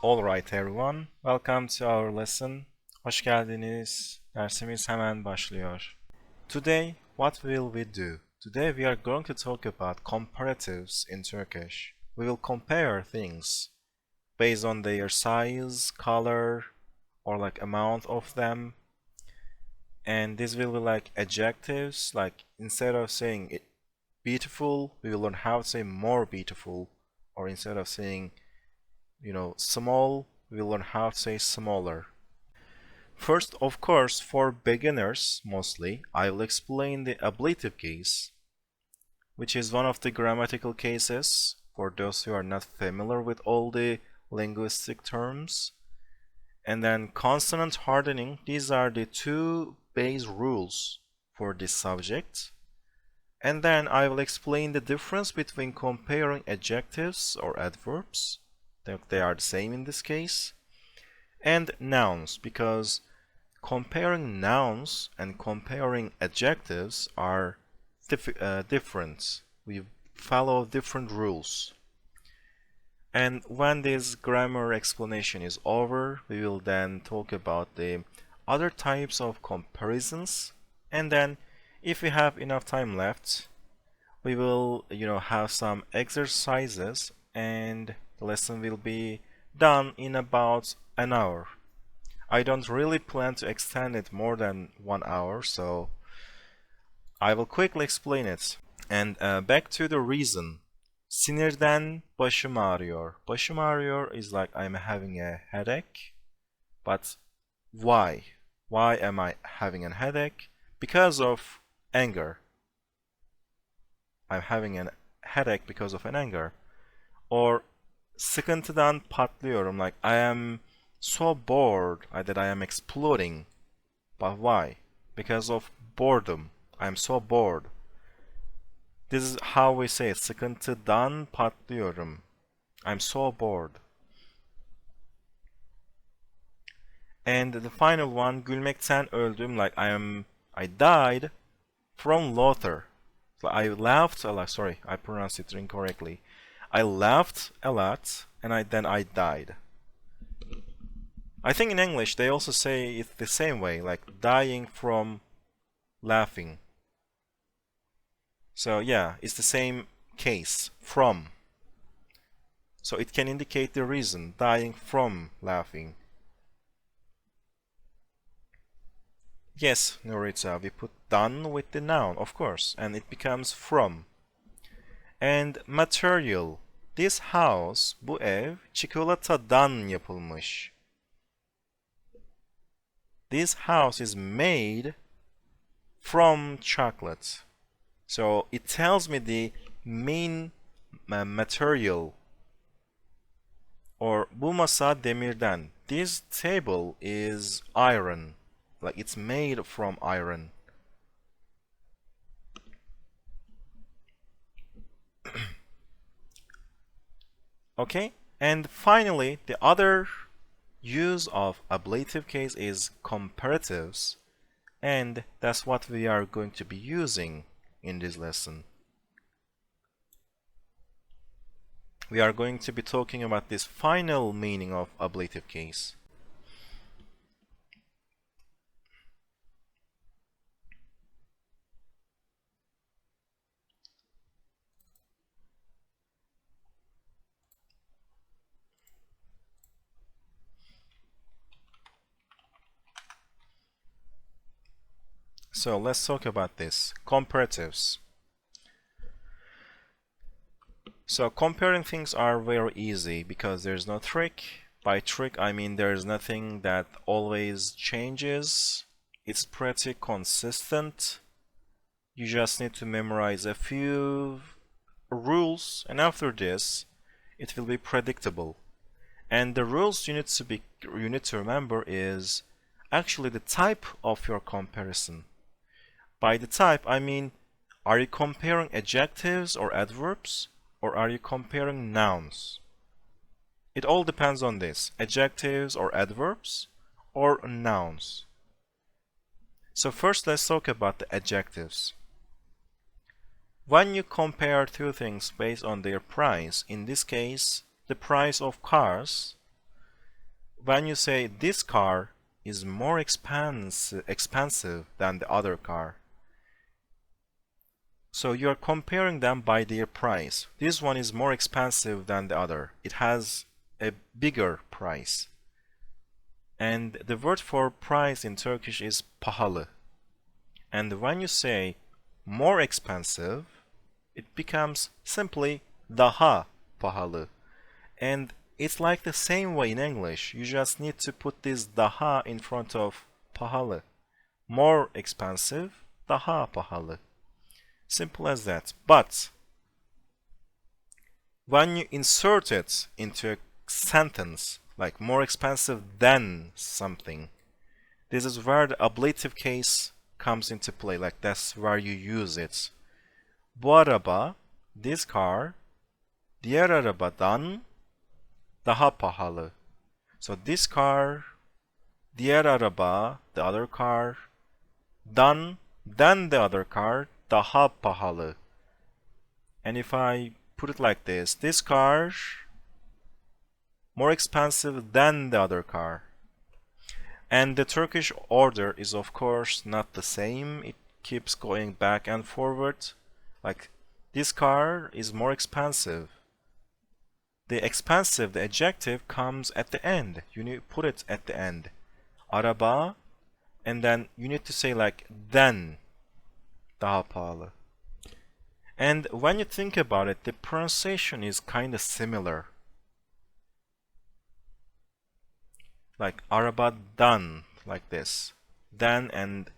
Alright everyone, welcome to our lesson. Hoş geldiniz. Dersimiz hemen başlıyor. Today, what will we do? Today we are going to talk about comparatives in Turkish. We will compare things based on their size, color, or like amount of them. And this will be like adjectives, like instead of saying it beautiful, we will learn how to say more beautiful, or instead of saying small, we'll learn how to say smaller. First, of course, for beginners mostly, I will explain the ablative case, which is one of the grammatical cases for those who are not familiar with all the linguistic terms. And then consonant hardening, these are the two base rules for this subject. And then I will explain the difference between comparing adjectives or adverbs. They are the same in this case. And nouns, because comparing nouns and comparing adjectives are different. We follow different rules. And when this grammar explanation is over, we will then talk about the other types of comparisons. And then, if we have enough time left, we will, have some exercises, and the lesson will be done in about an hour. I don't really plan to extend it more than 1 hour, so I will quickly explain it. And back to the reason. Sinirden başım ağrıyor. Başım ağrıyor is like I'm having a headache. But why? Why am I having a headache? Because of anger. I'm having a headache because of an anger. Or sıkıntıdan patlıyorum, like I am so bored that I am exploding. But why? Because of boredom. I am so bored. This is how we say it. Sıkıntıdan patlıyorum. I'm so bored. And the final one, gülmekten öldüm, like I died from laughter. So I laughed a lot. Sorry, I pronounced it incorrectly. I laughed a lot, and then I died. I think in English they also say it the same way, like dying from laughing. So yeah, it's the same case, from. So it can indicate the reason, dying from laughing. Yes, Nuritza, we put done with the noun, of course, and it becomes from. And material. This house, bu ev, çikolatadan yapılmış. This house is made from chocolate. So it tells me the main material. Or bu masa demirden. This table is iron. Like it's made from iron. Okay, and finally, the other use of ablative case is comparatives, and that's what we are going to be using in this lesson. We are going to be talking about this final meaning of ablative case. So let's talk about this. Comparatives. So comparing things are very easy because there's no trick. By trick, I mean there's nothing that always changes. It's pretty consistent. You just need to memorize a few rules, and after this, it will be predictable. And the rules you need to remember is actually the type of your comparison. By the type, I mean, are you comparing adjectives or adverbs, or are you comparing nouns? It all depends on this, adjectives or adverbs, or nouns. So first let's talk about the adjectives. When you compare two things based on their price, in this case, the price of cars, when you say this car is more expensive than the other car, so you're comparing them by their price. This one is more expensive than the other. It has a bigger price. And the word for price in Turkish is pahalı. And when you say more expensive, it becomes simply daha pahalı. And it's like the same way in English. You just need to put this daha in front of pahalı. More expensive, daha pahalı. Simple as that. But when you insert it into a sentence, like more expensive than something, this is where the ablative case comes into play. Like that's where you use it. Bu araba, this car, diğer arabadan daha pahalı. So this car, diğer araba, the other car, than the other car, daha pahalı. And if I put it like this car more expensive than the other car. And the Turkish order is of course not the same. It keeps going back and forward. Like this car is more expensive. The expensive, the adjective comes at the end. You need to put it at the end. Araba, and then you need to say like then daha pahalı. And when you think about it, the pronunciation is kind of similar. Like arabadan, like this. Then and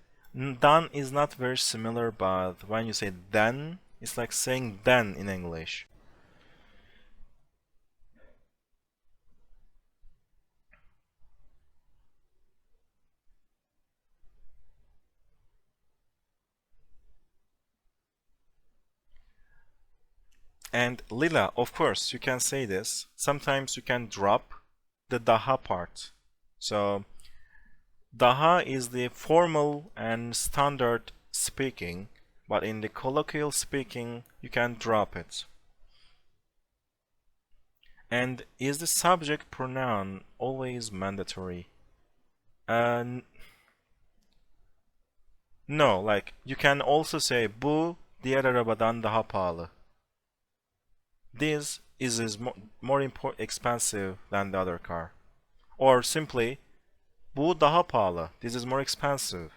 dan is not very similar, but when you say then, it's like saying then in English. And Lila, of course, you can say this. Sometimes you can drop the daha part. So, daha is the formal and standard speaking, but in the colloquial speaking, you can drop it. And is the subject pronoun always mandatory? No, like you can also say bu diğer arabadan daha pahalı. This is more expensive than the other car. Or simply, bu daha pahalı. This is more expensive.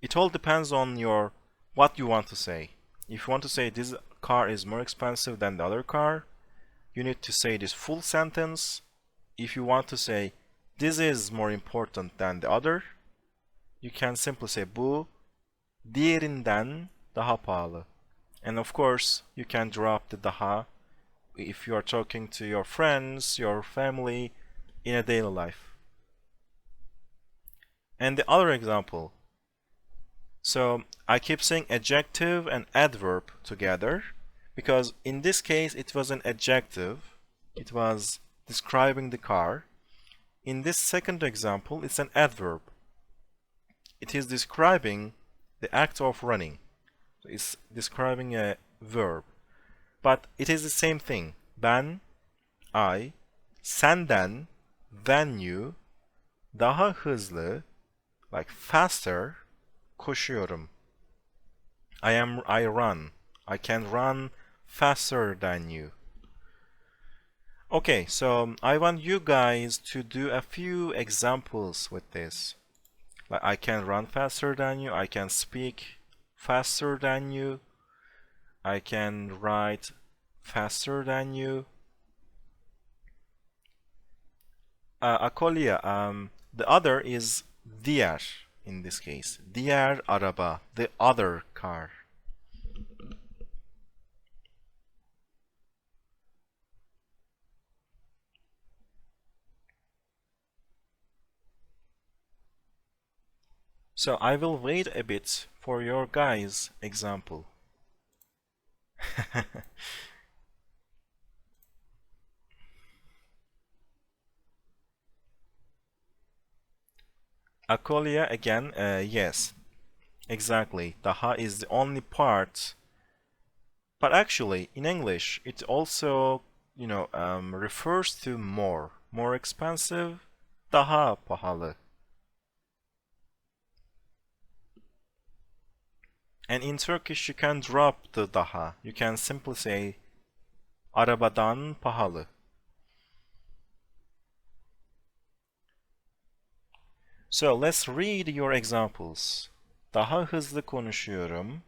It all depends on what you want to say. If you want to say this car is more expensive than the other car, you need to say this full sentence. If you want to say this is more important than the other, you can simply say bu diğerinden daha pahalı. And of course, you can drop the daha if you are talking to your friends, your family, in a daily life. And the other example. So I keep saying adjective and adverb together because in this case it was an adjective. It was describing the car. In this second example, it's an adverb. It is describing the act of running. So it's describing a verb. But it is the same thing. Ben, I, senden, than you, daha hızlı, like faster, koşuyorum. I run. I can run faster than you. Okay, so I want you guys to do a few examples with this. Like I can run faster than you, I can speak faster than you, I can write faster than you. Akolia, the other is diğer in this case. Diğer araba, the other car. So I will wait a bit for your guys' example. Akolia again, yes, exactly. Daha is the only part. But actually, in English, it also, refers to more expensive, daha pahalı. And in Turkish you can drop the daha. You can simply say arabadan pahalı. So let's read your examples. Daha hızlı konuşuyorum.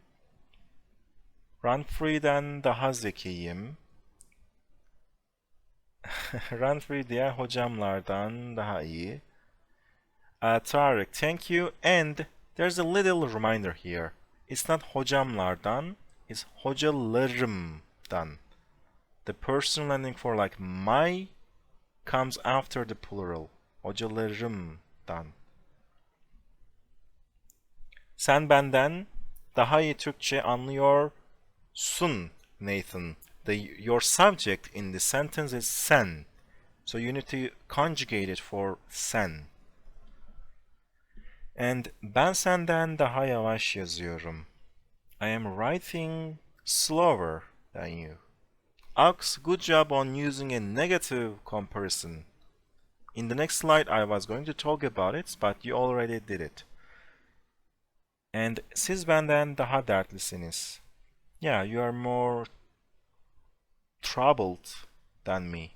Ranfree'den daha zekiyim. Ranfree diğer hocamlardan daha iyi. Tarık, thank you. And there's a little reminder here. It's not hocamlardan, it's hocalarımdan. The personal ending for like my comes after the plural. Hocalarımdan. Sen benden daha iyi Türkçe anlıyorsun, Nathan. Your subject in the sentence is sen. So you need to conjugate it for sen. And ben senden daha yavaş yazıyorum. I am writing slower than you. Ox, good job on using a negative comparison. In the next slide I was going to talk about it, but you already did it. And siz benden daha dertlisiniz. Yeah, you are more troubled than me.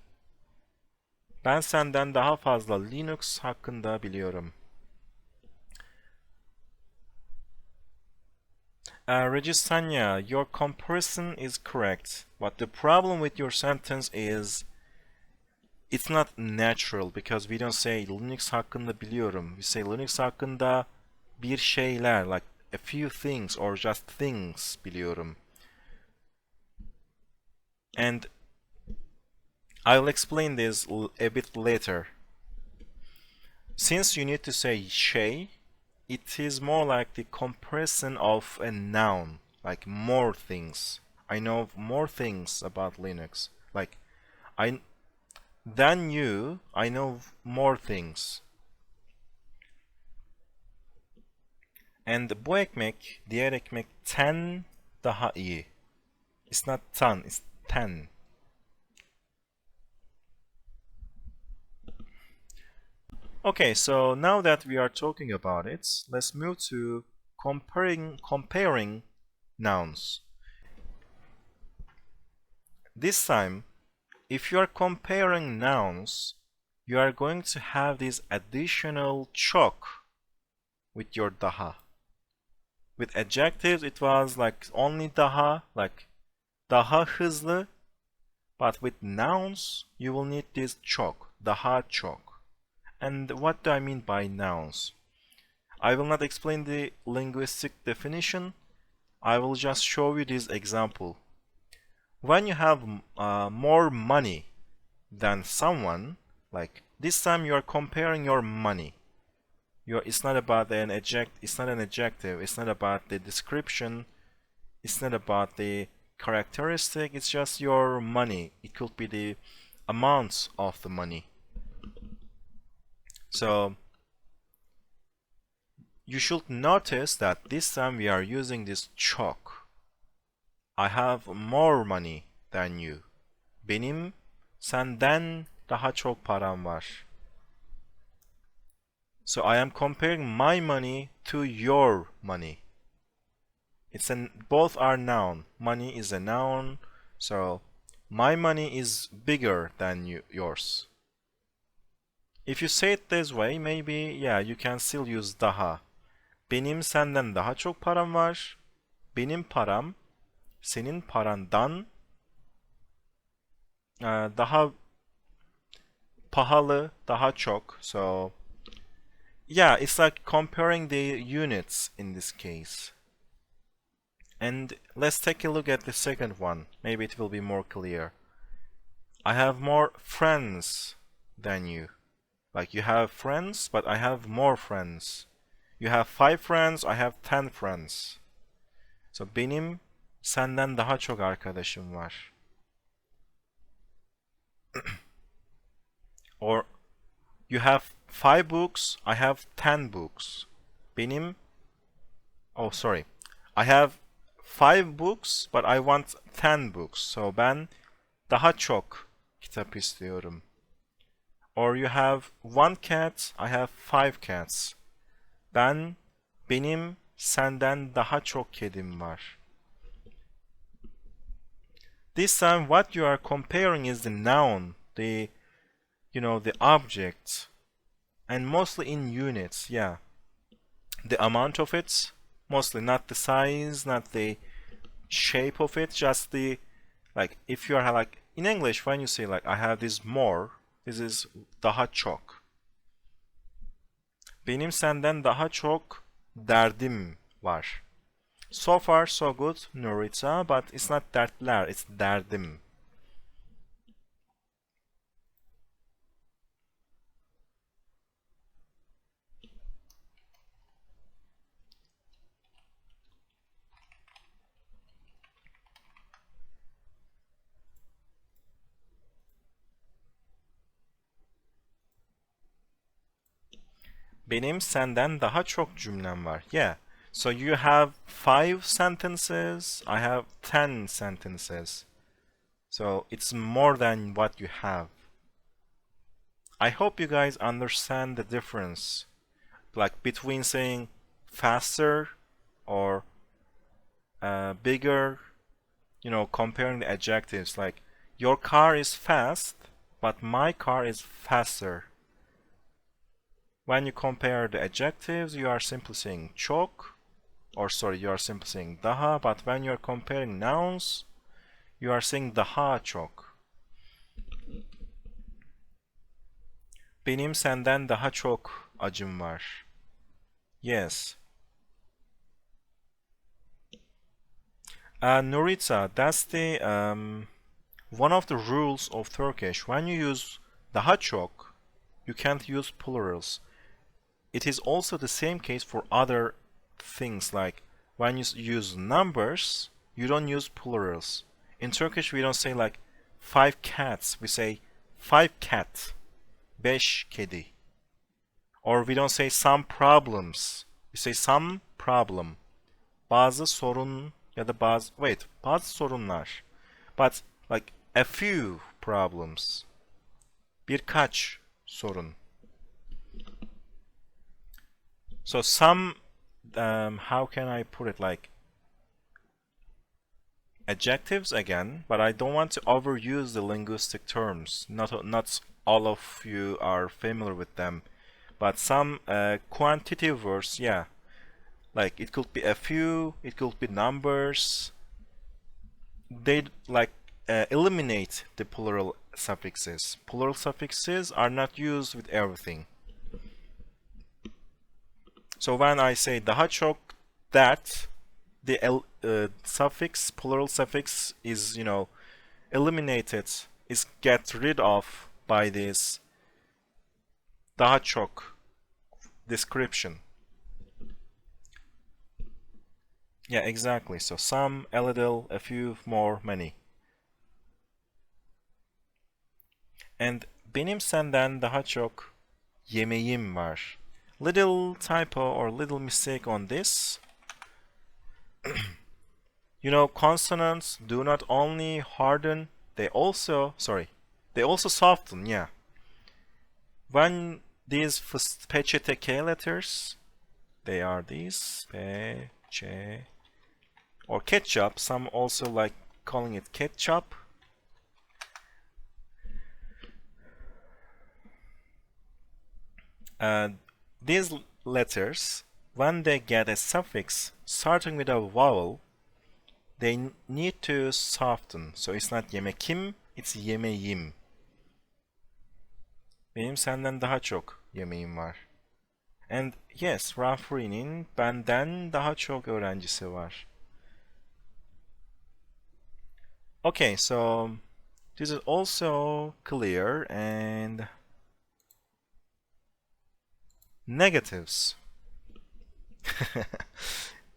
Ben senden daha fazla Linux hakkında biliyorum. Registania, your comparison is correct, but the problem with your sentence is it's not natural because we don't say Linux hakkında biliyorum. We say Linux hakkında bir şeyler, like a few things or just things biliyorum. And I'll explain this a bit later. Since you need to say şey, it is more like the comparison of a noun, like more things. I know more things about Linux. Like, than you, I know more things. And bu ekmek, diğer ekmekten daha iyi. It's not tan, it's ten. Okay, so now that we are talking about it, let's move to comparing nouns. This time, if you are comparing nouns, you are going to have this additional çok with your daha. With adjectives, it was like only daha, like daha hızlı, but with nouns, you will need this çok, daha çok. And what do I mean by nouns? I will not explain the linguistic definition. I will just show you this example. When you have more money than someone, like this time you are comparing your money. It's not about it's not an adjective. It's not about the description. It's not about the characteristic. It's just your money. It could be the amounts of the money. So you should notice that this time we are using this çok. I have more money than you. Benim senden daha çok param var. So I am comparing my money to your money. Both are noun. Money is a noun. So my money is bigger than yours. If you say it this way, maybe, yeah, you can still use daha. Benim senden daha çok param var. Benim param senin parandan daha pahalı, daha çok. So, yeah, it's like comparing the units in this case. And let's take a look at the second one. Maybe it will be more clear. I have more friends than you. Like you have friends, but I have more friends. You have 5 friends, I have 10 friends. So benim senden daha çok arkadaşım var. Or you have 5 books, I have 10 books. I have 5 books, but I want 10 books. So ben daha çok kitap istiyorum. Or you have one cat, I have five cats. Benim senden daha çok kedim var. This time what you are comparing is the noun, the object, and mostly in units, yeah. The amount of it, mostly, not the size, not the shape of it, just the, like, if you are like, in English, when you say like, I have this more, this is daha çok. Benim senden daha çok derdim var. So far so good, Nurita, but it's not dertler, it's derdim. Benim senden daha çok cümlem var. Yeah. So you have 5 sentences, I have 10 sentences. So it's more than what you have. I hope you guys understand the difference, like between saying faster or bigger, comparing the adjectives. Like, your car is fast, but my car is faster. When you compare the adjectives, you are simply saying çok, or sorry, you are simply saying daha, but when you are comparing nouns, you are saying daha çok. Benim senden daha çok acım var. Yes. Nurita, that's the one of the rules of Turkish. When you use daha çok, you can't use plurals. It is also the same case for other things, like when you use numbers, you don't use plurals. In Turkish, we don't say like 5 cats, we say 5 cat, 5 kedi. Or we don't say some problems, we say some problem. Bazı sorun ya da bazı sorunlar. But like a few problems. Birkaç sorun. So some, how can I put it, like adjectives again, but I don't want to overuse the linguistic terms. Not all of you are familiar with them, but some quantitative words, yeah. Like it could be a few, it could be numbers. They like eliminate the plural suffixes. Plural suffixes are not used with everything. So when I say daha çok, that, the suffix, plural suffix is, eliminated, is get rid of by this daha çok description. Yeah, exactly. So some, a little, a few, more, many. And benim senden daha çok yemeğim var. Little typo or little mistake on this. Consonants do not only harden, they also soften, yeah. When these PÇTK letters, they are these, or ketchup, some also like calling it ketchup. These letters, when they get a suffix starting with a vowel, they need to soften. So it's not yemekim, it's yemeğim. Benim senden daha çok yemeğim var. And yes, Rafri'nin benden daha çok öğrencisi var. Okay, so this is also clear. And negatives.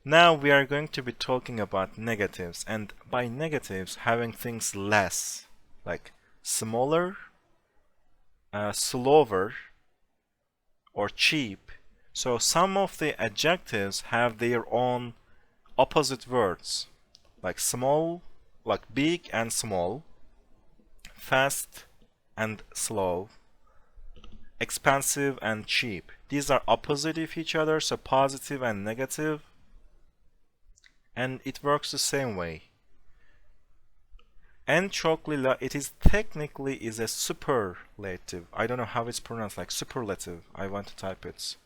Now we are going to be talking about negatives, and by negatives, having things less, like smaller, slower, or cheap. So some of the adjectives have their own opposite words, like small, like big and small, fast and slow, expensive and cheap. These are opposite of each other, so positive and negative. And it works the same way. En çok lila, it is technically is a superlative. I don't know how it's pronounced, like superlative. I want to type it.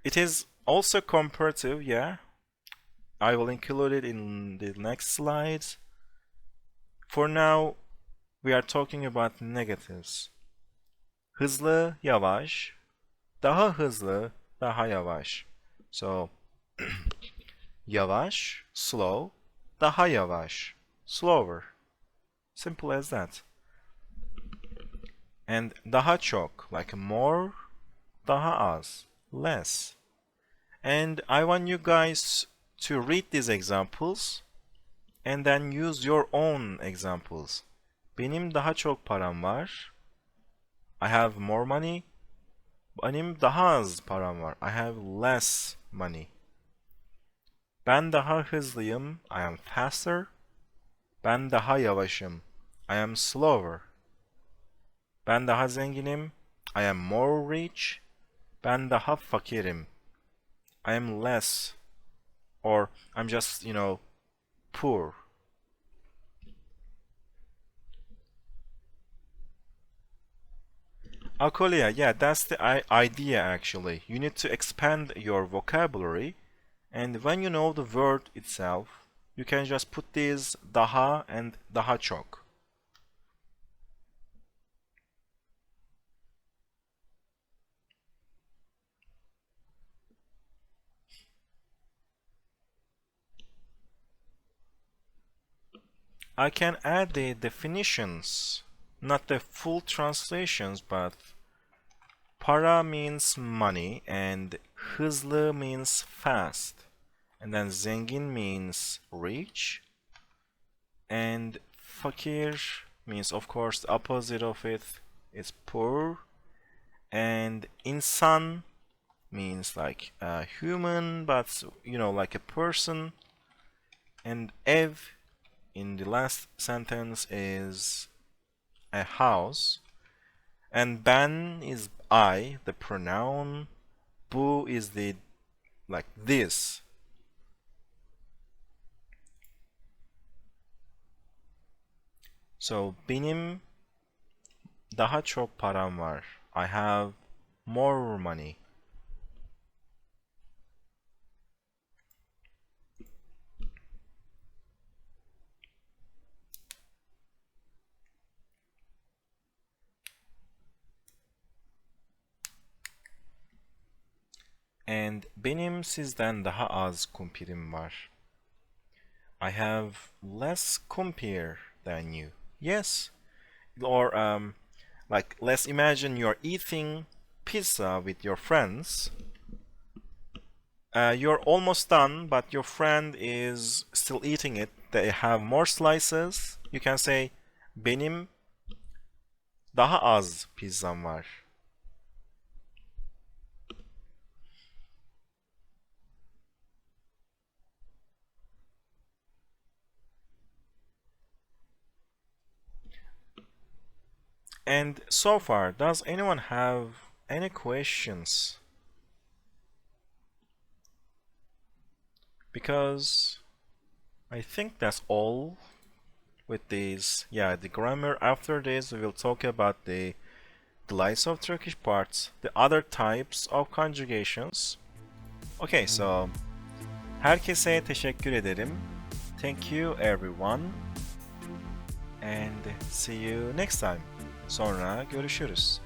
It is also comparative, yeah. I will include it in the next slides. For now, we are talking about negatives. Hızlı, yavaş. Daha hızlı, daha yavaş. So, yavaş, slow. Daha yavaş, slower. Simple as that. And daha çok, like more. Daha az, less. And I want you guys to read these examples and then use your own examples. Benim daha çok param var. I have more money. Benim daha az param var. I have less money. Ben daha hızlıyım. I am faster. Ben daha yavaşım. I am slower. Ben daha zenginim. I am more rich. Ben daha fakirim. I am less. Or I'm just, poor. Alcolia, yeah, that's the idea actually. You need to expand your vocabulary, and when you know the word itself, you can just put these daha and daha çok. I can add the definitions, not the full translations, but para means money and hızlı means fast. And then zengin means rich. And fakir means, of course, the opposite of it is poor. And insan means like a human, but like a person. And ev in the last sentence is a house. And ben is I, the pronoun. Bu is the like this. So benim daha çok param var. I have more money. And benim sizden daha az kumpirim var. I have less kumpir than you. Yes. Or like let's imagine you're eating pizza with your friends. You're almost done, but your friend is still eating it. They have more slices. You can say benim daha az pizzam var. And so far, does anyone have any questions? Because I think that's all with these. Yeah, the grammar. After this, we will talk about the lights of Turkish parts, the other types of conjugations. Okay, so herkese teşekkür ederim. Thank you everyone. And see you next time. Sonra görüşürüz.